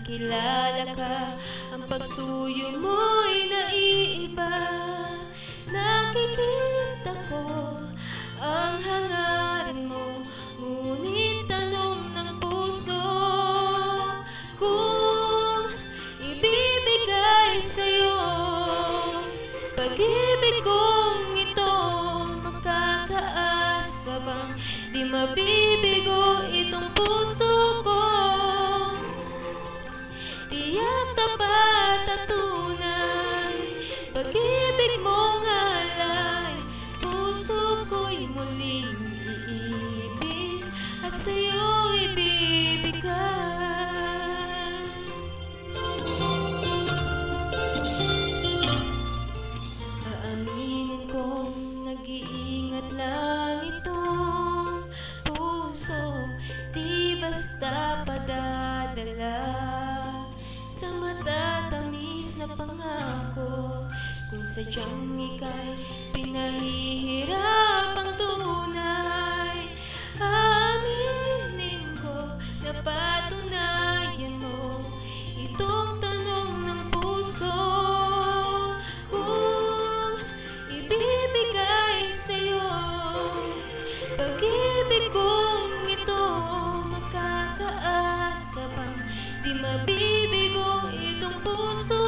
kilala ka, ang pagsuyo mo'y naiiba. Nakikita ko ang hangarin mo, ngunit tanong ng puso kung ibibigay sa'yo. Pag-ibig kong ito, makakaasa bang di mabibigo itong puso ko? Tiyak, tapat at tunay, pag-ibig mong alay, puso ko'y muling iibig at sa'yo ibibigay. Aaminin kong nag-iingat lang itong puso, di basta padadala sa matatamis na pangako. Kung sadyang ika'y pinahihirapang tunay, aminin ko na patunayan mo itong tanong ng puso kung ibibigay sa'yo. Pag-ibig kong ito, makakaasa bang di mabibigo itong puso?